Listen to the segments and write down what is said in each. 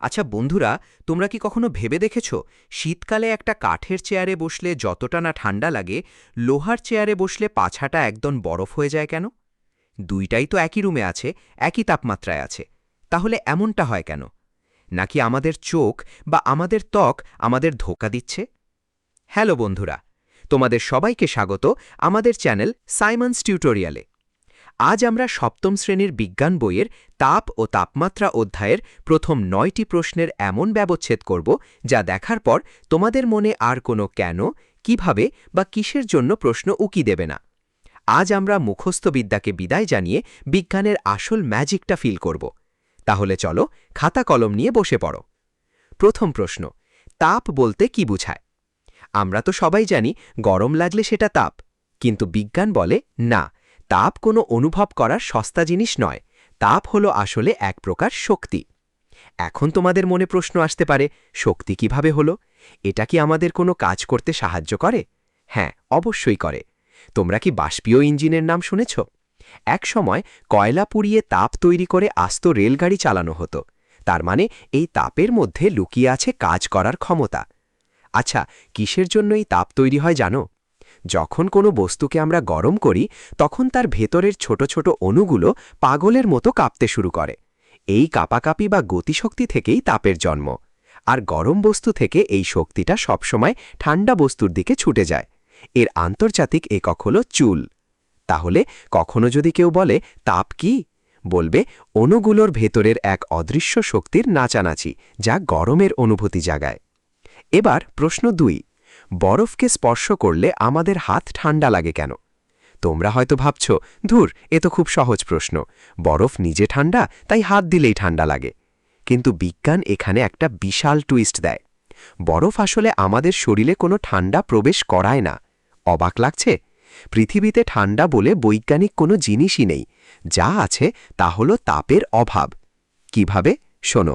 আচ্ছা বন্ধুরা, তোমরা কি কখনো ভেবে দেখেছ শীতকালে একটা কাঠের চেয়ারে বসলে যতটা না ঠান্ডা লাগে, লোহার চেয়ারে বসলে পাছাটা একদম বরফ হয়ে যায় কেন? দুইটাই তো একই রুমে আছে, একই তাপমাত্রায় আছে। তাহলে এমনটা হয় কেন? নাকি আমাদের চোখ বা আমাদের ত্বক আমাদের ধোঁকা দিচ্ছে? হ্যালো বন্ধুরা, তোমাদের সবাইকে স্বাগত আমাদের চ্যানেল সাইমন্স টিউটোরিয়ালে। আজ আমরা সপ্তম শ্রেণীর বিজ্ঞান বইয়ের তাপ ও তাপমাত্রা অধ্যায়ের প্রথম ৯টি প্রশ্নের এমন ব্যবচ্ছেদ করব যা দেখার পর তোমাদের মনে আর কোনো কেন, কিভাবে বা কিসের জন্য প্রশ্ন উকি দেবে না। আজ আমরা মুখস্থ বিদ্যাকে বিদায় জানিয়ে বিজ্ঞানের আসল ম্যাজিকটা ফিল করব। তাহলে চলো খাতা কলম নিয়ে বসে পড়ো। প্রথম প্রশ্ন, তাপ বলতে কি বোঝায়? আমরা তো সবাই জানি গরম লাগলে সেটা তাপ, কিন্তু বিজ্ঞান বলে না, তাপ কোনো অনুভব করার সস্তা জিনিস নয়, তাপ হলো আসলে এক প্রকার শক্তি। এখন তোমাদের মনে প্রশ্ন আসতে পারে, শক্তি কিভাবে হলো? এটা কি আমাদের কোনো কাজ করতে সাহায্য করে? হ্যাঁ, অবশ্যই করে। তোমরা কি বাষ্পীয় ইঞ্জিনের নাম শুনেছ? এক সময় কয়লা পুড়িয়ে তাপ তৈরি করে আস্ত রেলগাড়ি চালানো হতো। তার মানে এই তাপের মধ্যে লুকিয়ে আছে কাজ করার ক্ষমতা। আচ্ছা, কিসের জন্য এই তাপ তৈরি হয় জানো? যখন কোনো বস্তুকে আমরা গরম করি, তখন তার ভেতরের ছোট ছোট অণুগুলো পাগলের মতো কাঁপতে শুরু করে। এই কাঁপাকাঁপি বা গতিশক্তি থেকেই তাপের জন্ম। আর গরম বস্তু থেকে এই শক্তিটা সবসময় ঠান্ডা বস্তুর দিকে ছুটে যায়। এর আন্তর্জাতিক একক হল জুল। তাহলে কখনো যদি কেউ বলে তাপ কি, বলবে অণুগুলোর ভেতরের এক অদৃশ্য শক্তির নাচানাচি, যা গরমের অনুভূতি জাগায়। এবার প্রশ্ন ২, বরফকে স্পর্শ করলে আমাদের হাত ঠান্ডা লাগে কেন? তোমরা হয়তো ভাবছ, ধুর, এ তো খুব সহজ প্রশ্ন, বরফ নিজে ঠান্ডা, তাই হাত দিলেই ঠান্ডা লাগে। কিন্তু বিজ্ঞান এখানে একটা বিশাল টুইস্ট দেয়। বরফ আসলে আমাদের শরীরে কোনো ঠান্ডা প্রবেশ করায় না। অবাক লাগছে? পৃথিবীতে ঠান্ডা বলে বৈজ্ঞানিক কোনো জিনিসই নেই। যা আছে তা হলো তাপের অভাব। কিভাবে? শোনো,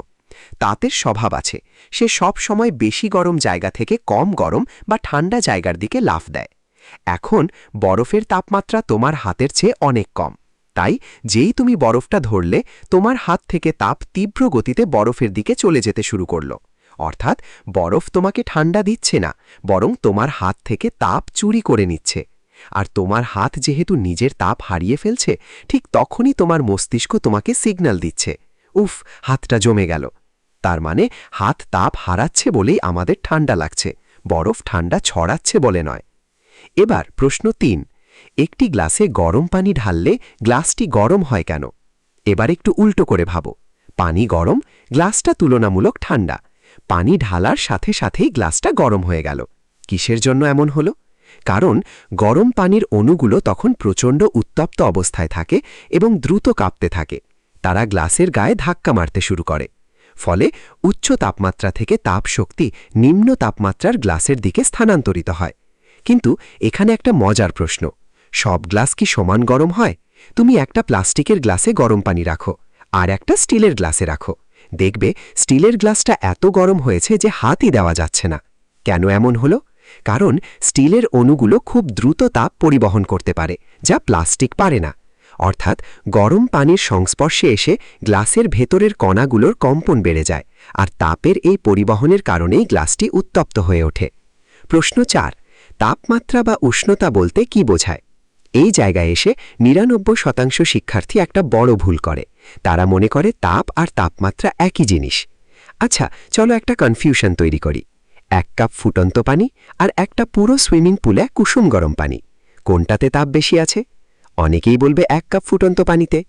তাপের স্বভাব আছে, সে সব সময় বেশি গরম জায়গা থেকে কম গরম বা ঠান্ডা জায়গার দিকে লাফ দেয়। এখন বরফের তাপমাত্রা তোমার হাতের চেয়ে অনেক কম, তাই যেই তুমি বরফটা ধরলে, তোমার হাত থেকে তাপ তীব্র গতিতে বরফের দিকে চলে যেতে শুরু করল। অর্থাৎ বরফ তোমাকে ঠান্ডা দিচ্ছে না, বরং তোমার হাত থেকে তাপ চুরি করে নিচ্ছে। আর তোমার হাত যেহেতু নিজের তাপ হারিয়ে ফেলছে, ঠিক তখনই তোমার মস্তিষ্ক তোমাকে সিগন্যাল দিচ্ছে, উফ, হাতটা জমে গেল। তার মানে হাত তাপ হারাচ্ছে বলেই আমাদের ঠান্ডা লাগছে, বরফ ঠান্ডা ছড়াচ্ছে বলে নয়। এবার প্রশ্ন ৩, একটি গ্লাসে গরম পানি ঢাললে গ্লাসটি গরম হয় কেন? এবার একটু উল্টো করে ভাবো। পানি গরম, গ্লাসটা তুলনামূলক ঠান্ডা। পানি ঢালার সাথে সাথেই গ্লাসটা গরম হয়ে গেল। কিসের জন্য এমন হলো? কারণ গরম পানির অণুগুলো তখন প্রচণ্ড উত্তপ্ত অবস্থায় থাকে এবং দ্রুত কাঁপতে থাকে। তারা গ্লাসের গায়ে ধাক্কা মারতে শুরু করে। ফলে উচ্চ তাপমাত্রা থেকে তাপ শক্তি নিম্ন তাপমাত্রার গ্লাসের দিকে স্থানান্তরিত হয়। কিন্তু এখানে একটা মজার প্রশ্ন, সব গ্লাস কি সমান গরম হয়? তুমি একটা প্লাস্টিকের গ্লাসে গরম পানি রাখো, আর একটা স্টিলের গ্লাসে রাখো, দেখবে স্টিলের গ্লাসটা এত গরম হয়েছে যে হাতই দেওয়া যাচ্ছে না। কেন এমন হলো? কারণ স্টিলের অণুগুলো খুব দ্রুত তাপ পরিবহন করতে পারে, যা প্লাস্টিক পারে না। অর্থাৎ গরম পানির সংস্পর্শে এসে গ্লাসের ভেতরের কণাগুলোর কম্পন বেড়ে যায়, আর তাপের এই পরিবহনের কারণেই গ্লাসটি উত্তপ্ত হয়ে ওঠে। প্রশ্ন ৪, তাপমাত্রা বা উষ্ণতা বলতে কি বোঝায়? এই জায়গায় এসে ৯৯% শিক্ষার্থী একটা বড় ভুল করে। তারা মনে করে তাপ আর তাপমাত্রা একই জিনিস। আচ্ছা, চলো একটা কনফিউশন তৈরি করি। ১ কাপ ফুটন্ত পানি আর একটা পুরো সুইমিং পুলে কুসুম গরম পানি, কোনটাতে তাপ বেশি আছে? অনেকেই বলবে ১ কাপ ফুটন্ত পানিতে।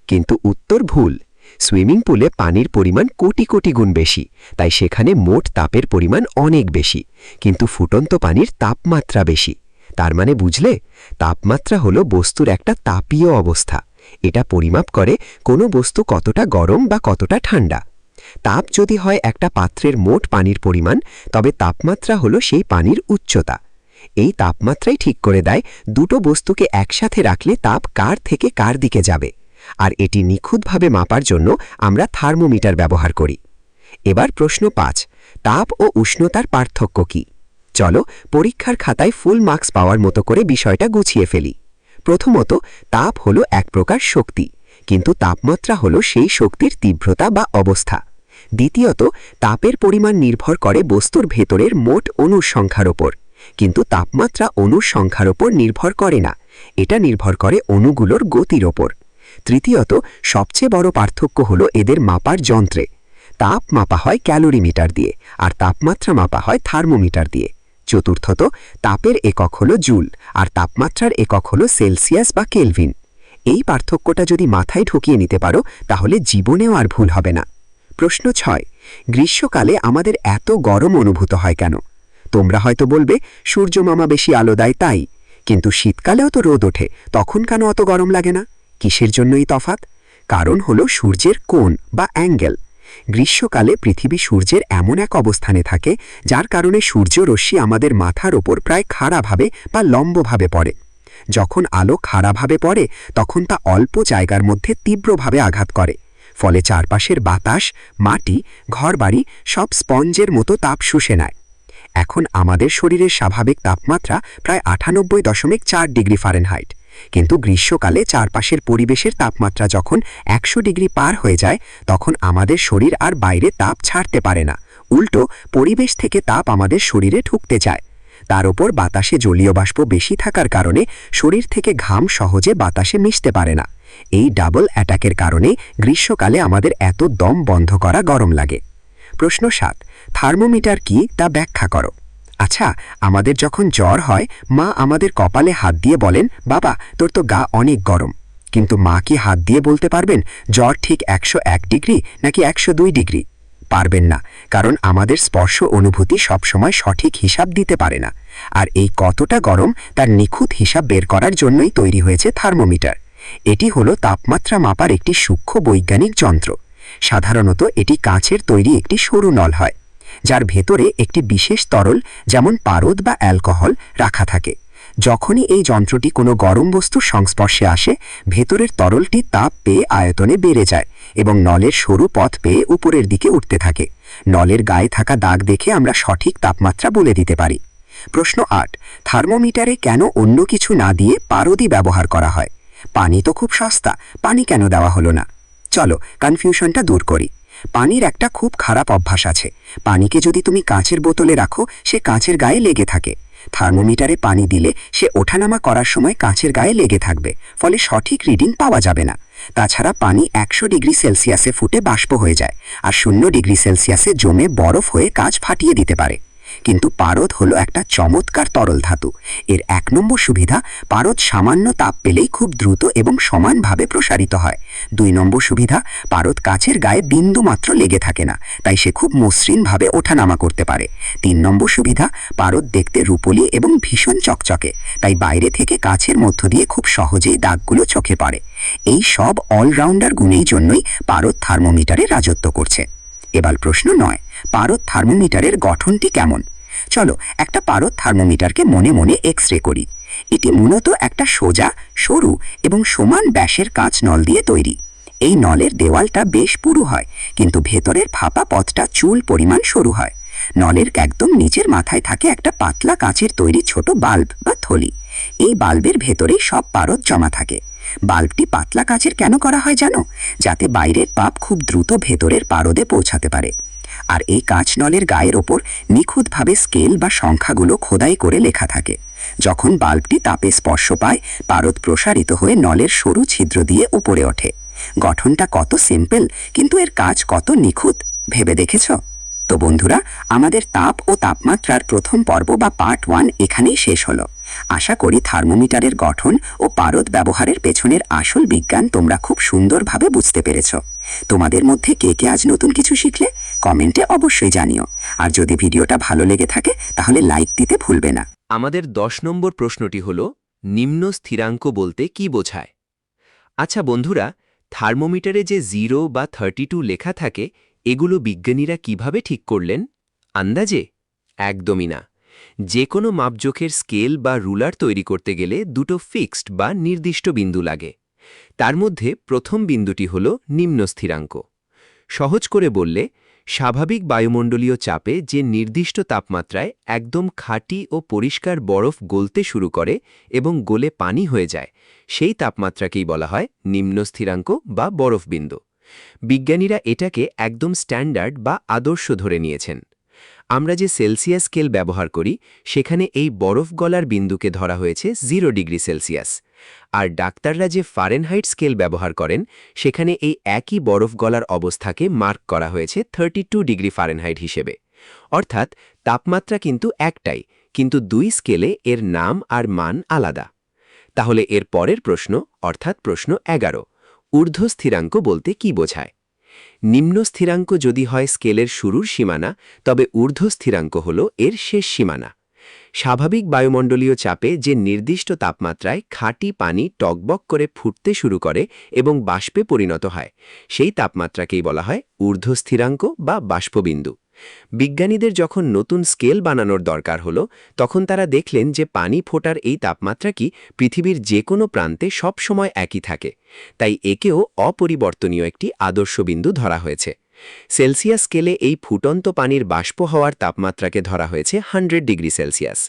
কিন্তু উত্তর ভুল। সুইমিং পুলে পানির পরিমাণ কোটি কোটি গুণ বেশি, তাই সেখানে মোট তাপের পরিমাণ অনেক বেশি, কিন্তু ফুটন্ত পানির তাপমাত্রা বেশি। তার মানে বুঝলে, তাপমাত্রা হলো বস্তুর একটা তাপীয় অবস্থা। এটা পরিমাপ করে কোনো বস্তু কতটা গরম বা কতটা ঠান্ডা। তাপ যদি হয় একটা পাত্রের মোট পানির পরিমাণ, তবে তাপমাত্রা হলো সেই পানির উচ্চতা। এই তাপমাত্রাই ঠিক করে দেয় দুটো বস্তুকে একসাথে রাখলে তাপ কার থেকে কার দিকে যাবে। আর এটি নিখুঁতভাবে মাপার জন্য আমরা থার্মোমিটার ব্যবহার করি। এবার প্রশ্ন ৫, তাপ ও উষ্ণতার পার্থক্য কি? চলো পরীক্ষার খাতায় ফুল মার্কস পাওয়ার মতো করে বিষয়টা গুছিয়ে ফেলি। প্রথমত, তাপ হলো এক প্রকার শক্তি, কিন্তু তাপমাত্রা হলো সেই শক্তির তীব্রতা বা অবস্থা। দ্বিতীয়ত, তাপের পরিমাণ নির্ভর করে বস্তুর ভেতরের মোট অণুর সংখ্যার ওপর, কিন্তু তাপমাত্রা অণুর সংখ্যার ওপর নির্ভর করে না, এটা নির্ভর করে অণুগুলোর গতির ওপর। তৃতীয়ত, সবচেয়ে বড় পার্থক্য হলো এদের মাপার যন্ত্রে। তাপ মাপা হয় ক্যালোরিমিটার দিয়ে, আর তাপমাত্রা মাপা হয় থার্মোমিটার দিয়ে। চতুর্থত, তাপের একক হলো জুল, আর তাপমাত্রার একক হলো সেলসিয়াস বা কেলভিন। এই পার্থক্যটা যদি মাথায় ঢুকিয়ে নিতে পারো, তাহলে জীবনেও আর ভুল হবে না। প্রশ্ন 6, গ্রীষ্মকালে আমাদের এত গরম অনুভূত হয় কেন? তোমরা হয়তো বলবে, সূর্য মামা বেশি আলো দেয় তাই। কিন্তু শীতকালেও তো রোদ ওঠে, তখন কেন অত গরম লাগে না? কিসের জন্যই তফাৎ? কারণ হলো সূর্যের কোণ বা অ্যাঙ্গেল। গ্রীষ্মকালে পৃথিবী সূর্যের এমন এক অবস্থানে থাকে, যার কারণে সূর্যরশ্মি আমাদের মাথার ওপর প্রায় খাড়াভাবে বা লম্বভাবে পড়ে। যখন আলো খাড়াভাবে পড়ে, তখন তা অল্প জায়গার মধ্যে তীব্রভাবে আঘাত করে, ফলে চারপাশের বাতাস, মাটি, ঘরবাড়ি সব স্পঞ্জের মতো তাপ শুষে নেয়। এখন আমাদের শরীরের স্বাভাবিক তাপমাত্রা প্রায় 98.4 ডিগ্রি ফারেনহাইট, কিন্তু গ্রীষ্মকালে চারপাশের পরিবেশের তাপমাত্রা যখন 100 ডিগ্রি পার হয়ে যায়, তখন আমাদের শরীর আর বাইরে তাপ ছাড়তে পারে না, উল্টো পরিবেশ থেকে তাপ আমাদের শরীরে ঢুকতে চায়। তার উপর বাতাসে জলীয় বাষ্প বেশি থাকার কারণে শরীর থেকে ঘাম সহজে বাতাসে মিশতে পারে না। এই ডাবল অ্যাটাকের কারণে গ্রীষ্মকালে আমাদের এত দম বন্ধ করা গরম লাগে। প্রশ্ন 7, থার্মোমিটার কি তা ব্যাখ্যা করো। আচ্ছা, আমাদের যখন জ্বর হয়, মা আমাদের কপালে হাত দিয়ে বলেন, বাবা তোর তো গা অনেক গরম। কিন্তু মা কি হাত দিয়ে বলতে পারবেন জ্বর ঠিক 101 ডিগ্রি নাকি 102 ডিগ্রি? পারবেন না, কারণ আমাদের স্পর্শ অনুভূতি সবসময় সঠিক হিসাব দিতে পারে না। আর এই কতটা গরম তার নিখুঁত হিসাব বের করার জন্যই তৈরি হয়েছে থার্মোমিটার। এটি হলো তাপমাত্রা মাপার একটি সূক্ষ্ম বৈজ্ঞানিক যন্ত্র। সাধারণত এটি কাঁচের তৈরি একটি সরু নল হয়, যার ভেতরে একটি বিশেষ তরল, যেমন পারদ বা অ্যালকোহল, রাখা থাকে। যখনই এই যন্ত্রটি কোনো গরম বস্তুর সংস্পর্শে আসে, ভেতরের তরলটি তাপ পেয়ে আয়তনে বেড়ে যায় এবং নলের সরু পথ পেয়ে উপরের দিকে উঠতে থাকে। নলের গায়ে থাকা দাগ দেখে আমরা সঠিক তাপমাত্রা বলে দিতে পারি। প্রশ্ন 8, থার্মোমিটারে কেন অন্য কিছু না দিয়ে পারদই ব্যবহার করা হয়? পানি তো খুব সস্তা, পানি কেন দেওয়া হলো না? চলো কনফিউশনটা দূর করি। পানির একটা খুব খারাপ অভ্যাস আছে। পানিকে যদি তুমি কাঁচের বোতলে রাখো, সে কাঁচের গায়ে লেগে থাকে। থার্মোমিটারে পানি দিলে সে ওঠানামা করার সময় কাঁচের গায়ে লেগে থাকবে, ফলে সঠিক রিডিং পাওয়া যাবে না। তাছাড়া পানি 100 ডিগ্রি সেলসিয়াসে ফুটে বাষ্প হয়ে যায়, আর 0 ডিগ্রি সেলসিয়াসে জমে বরফ হয়ে কাঁচ ফাটিয়ে দিতে পারে। কিন্তু পারদ হলো একটা চমৎকার তরল ধাতু। এর 1 নম্বর সুবিধা, পারদ সামান্য তাপ পেলেই খুব দ্রুত এবং সমানভাবে প্রসারিত হয়। 2 নম্বর সুবিধা, পারদ কাচের গায়ে বিন্দু মাত্র লেগে থাকে না, তাই সে খুব মসৃণভাবে ওঠানামা করতে পারে। 3 নম্বর সুবিধা, পারদ দেখতে রূপোলি এবং ভীষণ চকচকে, তাই বাইরে থেকে কাচের মধ্য দিয়ে খুব সহজেই দাগগুলো চোখে পড়ে। এই সব অলরাউন্ডার গুণের জন্যই পারদ থার্মোমিটারে রাজত্ব করছে। এবার প্রশ্ন 9, পারদ থার্মোমিটারের গঠনটি কেমন? চলো একটা পারদ থার্মোমিটারকে মনে মনে এক্স-রে করি। এটি মূলত একটা সোজা, সরু এবং সমান ব্যাসের কাঁচ নল দিয়ে তৈরি। এই নলের দেওয়ালটা বেশ পুরু হয়, কিন্তু ভেতরের ফাঁপা পথটা চুল পরিমাণ সরু হয়। নলের একদম নিচের মাথায় থাকে একটা পাতলা কাঁচের তৈরি ছোট বাল্ব বা থলি। এই বাল্বের ভেতরেই সব পারদ জমা থাকে। বাল্বটি পাতলা কাচের কেন করা হয় জানো? যাতে বাইরের তাপ খুব দ্রুত ভেতরের পারদে পৌঁছাতে পারে। আর এই কাঁচ নলের গায়ের ওপর নিখুঁতভাবে স্কেল বা সংখ্যাগুলো খোদাই করে লেখা থাকে। যখন বাল্বটি তাপে স্পর্শ পায়, পারদ প্রসারিত হয়ে নলের সরু ছিদ্র দিয়ে উপরে ওঠে। গঠনটা কত সিম্পল, কিন্তু এর কাজ কত নিখুঁত, ভেবে দেখেছ? তো বন্ধুরা, আমাদের তাপ ও তাপমাত্রার প্রথম পর্ব বা পার্ট 1 এখানেই শেষ হলো। আশা করি থার্মোমিটারের গঠন ও পারদ ব্যবহারের পেছনের আসল বিজ্ঞান তোমরা খুব সুন্দরভাবে বুঝতে পেরেছ। তোমাদের মধ্যে কে কে আজ নতুন কিছু শিখলে কমেন্টে অবশ্যই জানিও। আর যদি ভিডিওটা ভালো লেগে থাকে, তাহলে লাইক দিতে ভুলবে না। আমাদের 10 নম্বর প্রশ্নটি হল, নিম্ন স্থিরাঙ্ক বলতে কি বোঝায়? আচ্ছা বন্ধুরা, থার্মোমিটারে যে 0 বা 32 লেখা থাকে, এগুলো বিজ্ঞানীরা কিভাবে ঠিক করলেন? আন্দাজে? একদমই না। যে কোনো মাপজোখের স্কেল বা রুলার তৈরি করতে গেলে দুটো ফিক্সড বা নির্দিষ্ট বিন্দু লাগে। তার মধ্যে প্রথম বিন্দুটি হল নিম্ন স্থিরাঙ্ক। সহজ করে বললে, স্বাভাবিক বায়ুমণ্ডলীয় চাপে যে নির্দিষ্ট তাপমাত্রায় একদম খাঁটি ও পরিষ্কার বরফ গলতে শুরু করে এবং গলে পানি হয়ে যায়, সেই তাপমাত্রাকেই বলা হয় নিম্ন স্থিরাঙ্ক বা বরফবিন্দু। বিজ্ঞানীরা এটাকে একদম স্ট্যান্ডার্ড বা আদর্শ ধরে নিয়েছেন। আমরা যে সেলসিয়াস স্কেল ব্যবহার করি সেখানে এই বরফ গলার বিন্দুকে ধরা হয়েছে 0 ডিগ্রি সেলসিয়াস, আর ডাক্তাররা যে ফারেনহাইট স্কেল ব্যবহার করেন সেখানে এই একই বরফ গলার অবস্থাকে মার্ক করা হয়েছে 32 ডিগ্রি ফারেনহাইট হিসেবে। অর্থাৎ তাপমাত্রা কিন্তু একটাই, কিন্তু দুই স্কেলে এর নাম আর মান আলাদা। তাহলে এর পরের প্রশ্ন, অর্থাৎ প্রশ্ন 11, ঊর্ধ্ব স্থিরাঙ্ক বলতে কি বোঝায়? নিম্ন স্থিরাঙ্ক যদি হয় স্কেলের শুরুর সীমানা, তবে ঊর্ধ্ব স্থিরাঙ্ক হল এর শেষ সীমানা। স্বাভাবিক বায়ুমণ্ডলীয় চাপে যে নির্দিষ্ট তাপমাত্রায় খাঁটি পানি টকবক করে ফুটতে শুরু করে এবং বাষ্পে পরিণত হয়, সেই তাপমাত্রাকেই বলা হয় ঊর্ধ্ব স্থিরাঙ্ক বা বাষ্পবিন্দু। বিজ্ঞানীদের যখন নতুন স্কেল বানানোর দরকার হলো, তখন তারা দেখলেন যে পানি ফোটার এই তাপমাত্রা কি পৃথিবীর যে কোনো প্রান্তে সব সময় একই থাকে, তাই একেও অপরিবর্তনীয় একটি আদর্শ বিন্দু ধরা হয়েছে। সেলসিয়াস স্কেলে এই ফুটন্ত পানির বাষ্প হওয়ার তাপমাত্রাকে ধরা হয়েছে 100 ডিগ্রি সেলসিয়াস,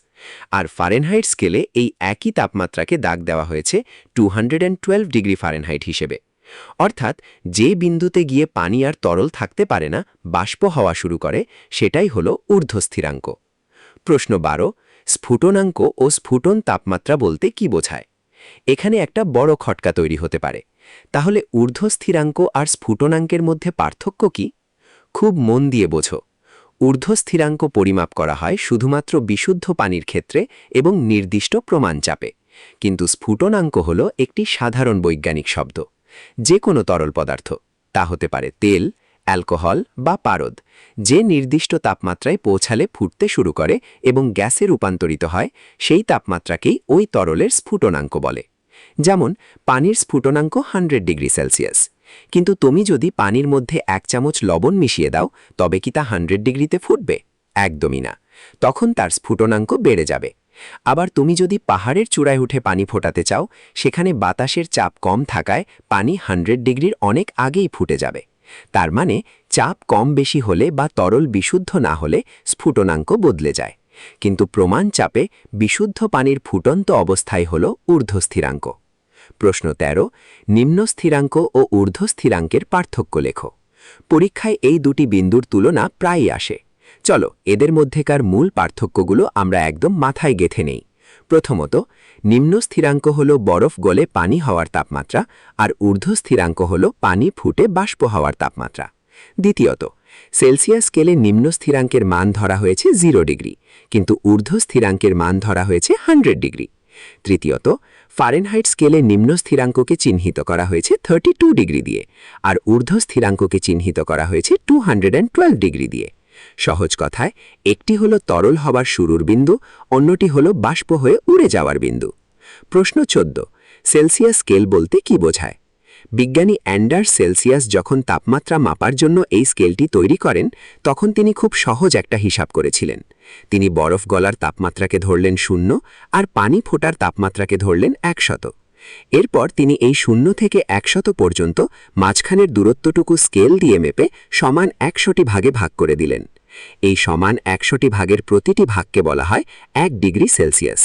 আর ফারেনহাইট স্কেলে এই একই তাপমাত্রাকে দাগ দেওয়া হয়েছে 212 ডিগ্রি ফারেনহাইট হিসেবে। অর্থাৎ যে বিন্দুতে গিয়ে পানি আর তরল থাকতে পারে না, বাষ্প হওয়া শুরু করে, সেটাই হলো ঊর্ধ্ব স্থিরাঙ্ক। প্রশ্ন 12, স্ফুটনাঙ্ক ও স্ফুটন তাপমাত্রা বলতে কি বোঝায়? এখানে একটা বড় খটকা তৈরি হতে পারে। তাহলে ঊর্ধ্ব স্থিরাঙ্ক আর স্ফুটনাঙ্কের মধ্যে পার্থক্য কি? খুব মন দিয়ে বোঝো। ঊর্ধ্ব স্থিরাঙ্ক পরিমাপ করা হয় শুধুমাত্র বিশুদ্ধ পানির ক্ষেত্রে এবং নির্দিষ্ট প্রমাণ চাপে, কিন্তু স্ফুটনাঙ্ক হল একটি সাধারণ বৈজ্ঞানিক শব্দ। যে কোনো তরল পদার্থ, তা হতে পারে তেল, অ্যালকোহল বা পারদ, যে নির্দিষ্ট তাপমাত্রায় পৌঁছালে ফুটতে শুরু করে এবং গ্যাসে রূপান্তরিত হয়, সেই তাপমাত্রাকেই ওই তরলের স্ফুটনাঙ্ক বলে। যেমন পানির স্ফুটনাঙ্ক 100 ডিগ্রি সেলসিয়াস, কিন্তু তুমি যদি পানির মধ্যে 1 চামচ লবণ মিশিয়ে দাও, তবে কি তা 100 ডিগ্রিতে ফুটবে? একদমই না, তখন তার স্ফুটনাঙ্ক বেড়ে যাবে। আবার তুমি যদি পাহাড়ের চূড়ায় উঠে পানি ফোটাতে চাও, সেখানে বাতাসের চাপ কম থাকায় পানি 100 ডিগ্রির অনেক আগেই ফুটে যাবে। তার মানে চাপ কম বেশি হলে বা তরল বিশুদ্ধ না হলে স্ফুটনাঙ্ক বদলে যায়, কিন্তু প্রমাণ চাপে বিশুদ্ধ পানির ফুটন্ত অবস্থায় হল ঊর্ধ্ব স্থিরাঙ্ক। প্রশ্ন 13, নিম্ন স্থিরাঙ্ক ও ঊর্ধ্ব স্থিরাঙ্কের পার্থক্য লেখো। পরীক্ষায় এই দুটি বিন্দুর তুলনা প্রায়ই আসে। চলো এদের মধ্যেকার মূল পার্থক্যগুলো আমরা একদম মাথায় গেঁথে নেই। প্রথমত, নিম্ন স্থিরাঙ্ক হল বরফ গলে পানি হওয়ার তাপমাত্রা, আর ঊর্ধ্ব স্থিরাঙ্ক হল পানি ফুটে বাষ্প হওয়ার তাপমাত্রা। দ্বিতীয়ত, সেলসিয়াস স্কেলে নিম্ন স্থিরাঙ্কের মান ধরা হয়েছে 0 ডিগ্রি, কিন্তু ঊর্ধ্ব স্থিরাঙ্কের মান ধরা হয়েছে 100 ডিগ্রি। তৃতীয়ত, ফারেনহাইট স্কেলে নিম্ন স্থিরাঙ্ককে চিহ্নিত করা হয়েছে 32 ডিগ্রি দিয়ে, আর ঊর্ধ্ব স্থিরাঙ্ককে চিহ্নিত করা হয়েছে 212 ডিগ্রি দিয়ে। সহজ কথায়, একটি হলো তরল হবার শুরুর বিন্দু, অন্যটি হলো বাষ্প হয়ে উড়ে যাওয়ার বিন্দু। প্রশ্ন 14, সেলসিয়াস স্কেল বলতে কি বোঝায়? বিজ্ঞানী অ্যান্ডার্স সেলসিয়াস যখন তাপমাত্রা মাপার জন্য এই স্কেলটি তৈরি করেন, তখন তিনি খুব সহজ একটা হিসাব করেছিলেন। তিনি বরফ গলার তাপমাত্রাকে ধরলেন 0 আর পানি ফোটার তাপমাত্রাকে ধরলেন 100। এরপর তিনি এই 0 থেকে 100 পর্যন্ত মাঝখানের দূরত্বটুকু স্কেল দিয়ে মেপে সমান 100টি ভাগে ভাগ করে দিলেন। এই সমান 100টি ভাগের প্রতিটি ভাগকে বলা হয় 1 ডিগ্রি সেলসিয়াস।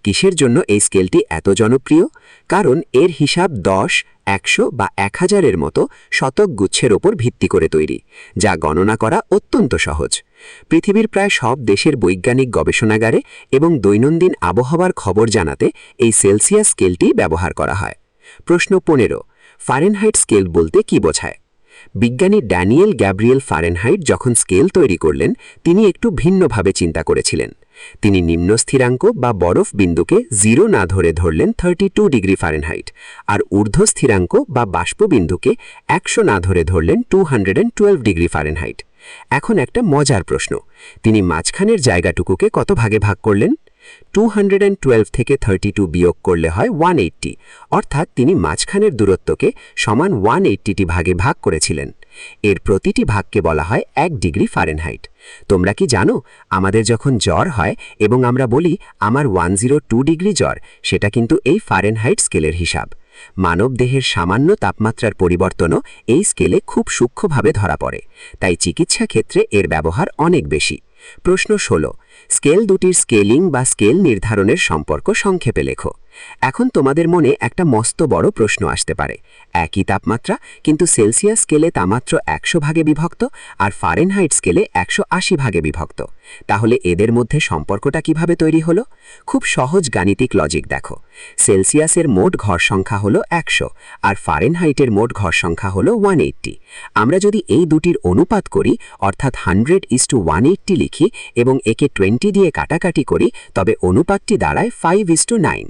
কিসের জন্য এই স্কেলটি এত জনপ্রিয়? কারণ এর হিসাব 10, 100 বা 1000-এর মতো শতক গুচ্ছের ওপর ভিত্তি করে তৈরি, যা গণনা করা অত্যন্ত সহজ। পৃথিবীর প্রায় সব দেশের বৈজ্ঞানিক গবেষণাগারে এবং দৈনন্দিন আবহাওয়ার খবর জানাতে এই সেলসিয়াস স্কেলটি ব্যবহার করা হয়। প্রশ্ন 15, ফারেনহাইট স্কেল বলতে কি বোঝায়? বিজ্ঞানী ড্যানিয়েল গ্যাব্রিয়েল ফারেনহাইট যখন স্কেল তৈরি করলেন, তিনি একটু ভিন্নভাবে চিন্তা করেছিলেন। তিনি নিম্ন স্থিরাঙ্ক বা বরফ বিন্দুকে 0 না ধরে ধরলেন 32 ডিগ্রি ফারেনহাইট, আর ঊর্ধ্ব স্থিরাঙ্ক বা বাষ্প বিন্দুকে 100 না ধরে ধরলেন 212 ডিগ্রি ফারেনহাইট। এখন একটা মজার প্রশ্ন, তিনি মাঝখানের জায়গাটুকুকে কত ভাগে ভাগ করলেন? 212 থেকে 32 বিয়োগ করলে হয় 180, অর্থাৎ তিনি মাঝখানের দূরত্বকে সমান 180টি ভাগে ভাগ করেছিলেন। এর প্রতিটি ভাগকে বলা হয় 1 ডিগ্রি ফারেনহাইট। তোমরা কি জানো, আমাদের যখন জ্বর হয় এবং আমরা বলি আমার 102 ডিগ্রি জ্বর, সেটা কিন্তু এই ফারেনহাইট স্কেলের হিসাব। মানব দেহের সামান্য তাপমাত্রার পরিবর্তনও এই স্কেলে খুব সূক্ষ্মভাবে ধরা পড়ে, তাই চিকিৎসা ক্ষেত্রে এর ব্যবহার অনেক বেশি। প্রশ্ন 16, স্কেল দুটির স্কেলিং বা স্কেল নির্ধারণের সম্পর্ক সংক্ষেপে লেখো। এখন তোমাদের মনে একটা মস্ত বড় প্রশ্ন আসতে পারে, একই তাপমাত্রা কিন্তু সেলসিয়াস স্কেলে তা মাত্র 100 ভাগে বিভক্ত আর ফারেনহাইট স্কেলে 180 ভাগে বিভক্ত। তাহলে এদের মধ্যে সম্পর্কটা কিভাবে তৈরি হলো? খুব সহজ গাণিতিক লজিক দেখো। সেলসিয়াসের মোট ঘর সংখ্যা হলো 100 আর ফারেনহাইটের মোট ঘর সংখ্যা হলো 180। আমরা যদি এই দুটির অনুপাত করি অর্থাৎ 100:180 লিখি এবং একে 20 দিয়ে কাটাকাটি করি, তবে অনুপাতটি দাঁড়ায় 5:9।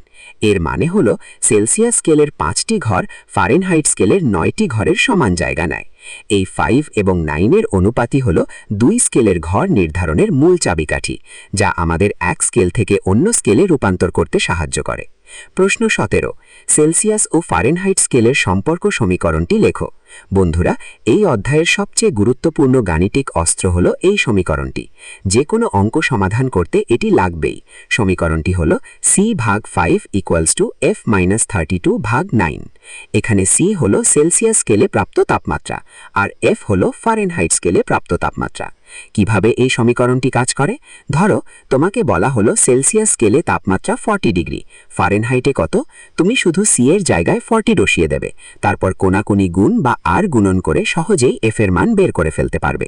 এর মানে হলো সেলসিয়াস স্কেলের 5টি ঘর ফারেনহাইট স্কেলের 9টি ঘরের সমান জায়গা নেয়। এই 5 এবং 9-এর অনুপাতই হল 2 স্কেলের ঘর নির্ধারণের মূল চাবিকাঠি, যা আমাদের এক স্কেল থেকে অন্য স্কেলে রূপান্তর করতে সাহায্য করে। প্রশ্ন 17, সেলসিয়াস ও ফারেনহাইট স্কেলের সম্পর্ক সমীকরণটি লেখো। বন্ধুরা, এই অধ্যায়ের সবচেয়ে গুরুত্বপূর্ণ গাণিতিক অস্ত্র হল এই সমীকরণটি। যে কোনো অঙ্ক সমাধান করতে এটি লাগবেই। সমীকরণটি হল c/5 = f-32/9। এখানে c হল সেলসিয়াস স্কেলে প্রাপ্ত তাপমাত্রা আর f হল ফারেনহাইট স্কেলে প্রাপ্ত তাপমাত্রা। কিভাবে এই সমীকরণটি কাজ করে? ধরো তোমাকে বলা হলো সেলসিয়াস স্কেলে তাপমাত্রা 40 ডিগ্রি, ফারেনহাইটে কত? তুমি শুধু c এর জায়গায় 40 বসিয়ে দেবে, তারপর কোনাকুনি গুণ বা আর গুণন করে সহজেই f এর মান বের করে ফেলতে পারবে।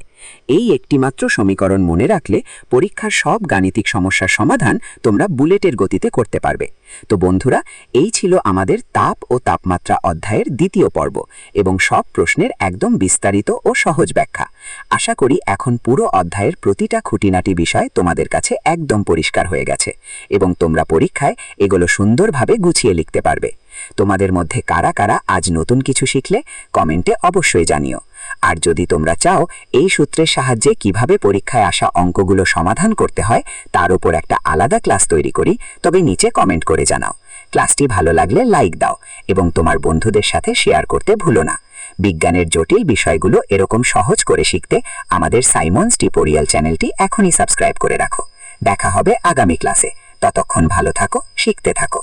এই একটিমাত্র সমীকরণ মনে রাখলে পরীক্ষার সব গাণিতিক সমস্যার সমাধান তোমরা বুলেটের গতিতে করতে পারবে। তো বন্ধুরা, এই ছিল আমাদের তাপ ও তাপমাত্রা অধ্যায়ের দ্বিতীয় পর্ব এবং সব প্রশ্নের একদম বিস্তারিত ও সহজ ব্যাখ্যা। আশা করি এখন পুরো অধ্যায়ের প্রতিটা খুঁটিনাটি বিষয় তোমাদের কাছে একদম পরিষ্কার হয়ে গেছে এবং তোমরা পরীক্ষায় এগুলো সুন্দরভাবে গুছিয়ে লিখতে পারবে। তোমাদের মধ্যে কারা কারা আজ নতুন কিছু শিখলে কমেন্টে অবশ্যই জানিও। আর যদি তোমরা চাও এই সূত্রের সাহায্যে কিভাবে পরীক্ষায় আসা অঙ্কগুলো সমাধান করতে হয় তার উপর একটা আলাদা ক্লাস তৈরি করি, তবে নিচে কমেন্ট করে জানাও। ক্লাসটি ভালো লাগলে লাইক দাও এবং তোমার বন্ধুদের সাথে শেয়ার করতে ভুলো না। বিজ্ঞানের জটিল বিষয়গুলো এরকম সহজ করে শিখতে আমাদের সাইমন্স টিউটোরিয়াল চ্যানেলটি এখনই সাবস্ক্রাইব করে রাখো। দেখা হবে আগামী ক্লাসে। ততক্ষণ ভালো থাকো, শিখতে থাকো।